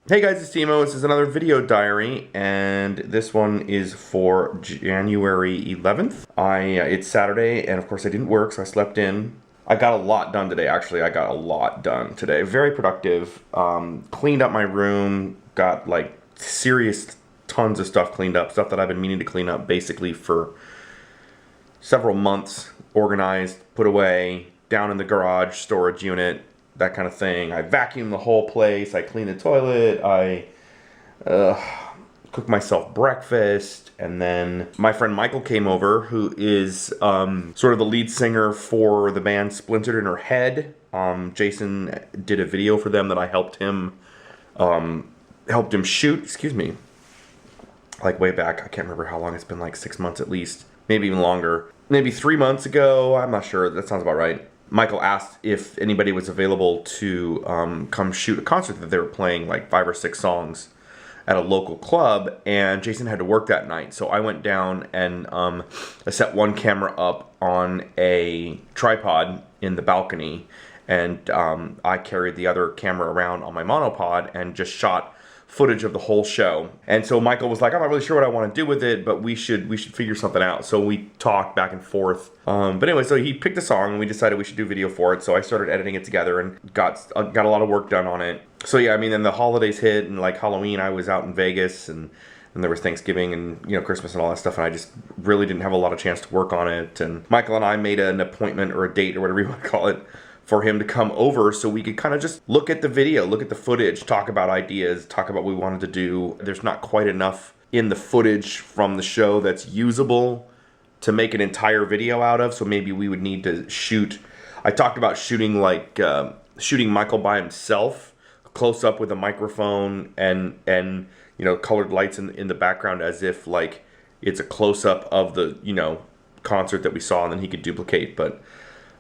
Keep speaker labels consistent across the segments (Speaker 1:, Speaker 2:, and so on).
Speaker 1: Hey guys, it's Timo. This is another video diary, and this one is for January 11th. It's Saturday, and of course I didn't work, so I slept in. I got a lot done today, actually. I got a lot done today. Very productive. Cleaned up my room, got like serious tons of stuff cleaned up, stuff that I've been meaning to clean up basically for several months. Organized, put away, down in the garage, storage unit, that kind of thing. I vacuumed the whole place. I cleaned the toilet. I cooked myself breakfast. And then my friend Michael came over, who is sort of the lead singer for the band Splintered in Her Head. Jason did a video for them that I helped him shoot. Excuse me. Like way back. I can't remember how long it's been, like 6 months at least. Maybe even longer. Maybe 3 months ago. I'm not sure. That sounds about right. Michael asked if anybody was available to come shoot a concert that they were playing, like 5 or 6 songs at a local club, and Jason had to work that night. So I went down and I set one camera up on a tripod in the balcony, and I carried the other camera around on my monopod and just shot footage of the whole show. And so Michael was like, I'm not really sure what I want to do with it, but we should figure something out. So we talked back and forth. But anyway, so he picked a song and we decided we should do video for it. So I started editing it together and got a lot of work done on it. So yeah, I mean, then the holidays hit, and like Halloween, I was out in Vegas, and there was Thanksgiving and, you know, Christmas and all that stuff, and I just really didn't have a lot of chance to work on it. And Michael and I made an appointment or a date or whatever you want to call it for him to come over so we could kind of just look at the video, look at the footage, talk about ideas, talk about what we wanted to do. There's not quite enough in the footage from the show that's usable to make an entire video out of, so maybe we would need to shoot. I talked about shooting shooting Michael by himself, close up with a microphone and you know, colored lights in the background as if like it's a close up of the, you know, concert that we saw, and then he could duplicate. But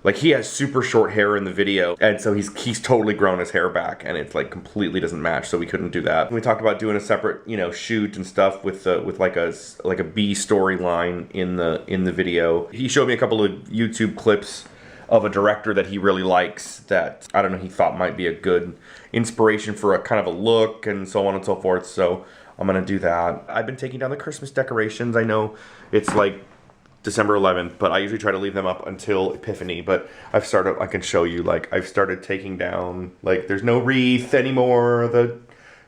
Speaker 1: like, he has super short hair in the video, and so he's totally grown his hair back, and it's like completely doesn't match, so we couldn't do that. We talked about doing a separate, you know, shoot and stuff with like a B storyline in the video. He showed me a couple of YouTube clips of a director that he really likes that, I don't know, he thought might be a good inspiration for a kind of a look and so on and so forth. So I'm gonna do that. I've been taking down the Christmas decorations. I know it's like December 11th, but I usually try to leave them up until Epiphany. But I can show you, like, I've started taking down, like, there's no wreath anymore, the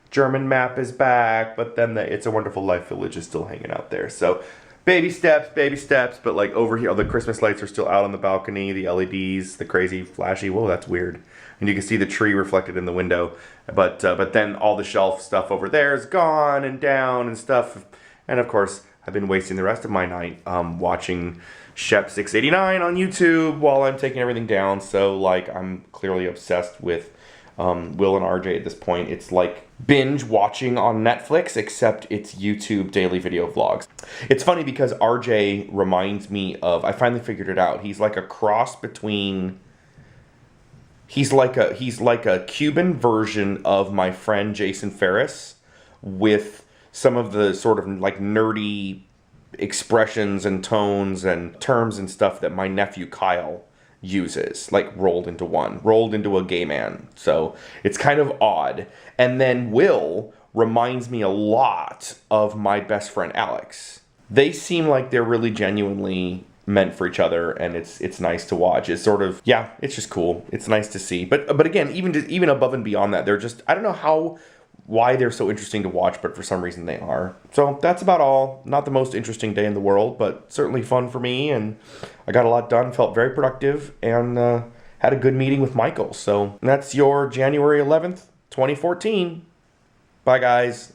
Speaker 1: German map is back, but then the It's a Wonderful Life village is still hanging out there. So baby steps, but like over here, the Christmas lights are still out on the balcony, the LEDs, the crazy flashy, whoa, that's weird. And you can see the tree reflected in the window, but then all the shelf stuff over there is gone and down and stuff. And of course, I've been wasting the rest of my night watching Shep 689 on YouTube while I'm taking everything down. So like, I'm clearly obsessed with Will and RJ at this point. It's like binge watching on Netflix, except it's YouTube daily video vlogs. It's funny because RJ reminds me of, I finally figured it out. He's like a cross between, he's like a Cuban version of my friend Jason Ferris, with some of the sort of like nerdy expressions and tones and terms and stuff that my nephew Kyle uses, like rolled into a gay man. So it's kind of odd. And then Will reminds me a lot of my best friend Alex. They seem like they're really genuinely meant for each other, and it's nice to watch. It's sort of, yeah, it's just cool. It's nice to see. But again, even above and beyond that, they're just, I don't know why they're so interesting to watch, but for some reason they are. So that's about all. Not the most interesting day in the world, but certainly fun for me, and I got a lot done, felt very productive, and had a good meeting with Michael. So that's your January 11th, 2014. Bye, guys.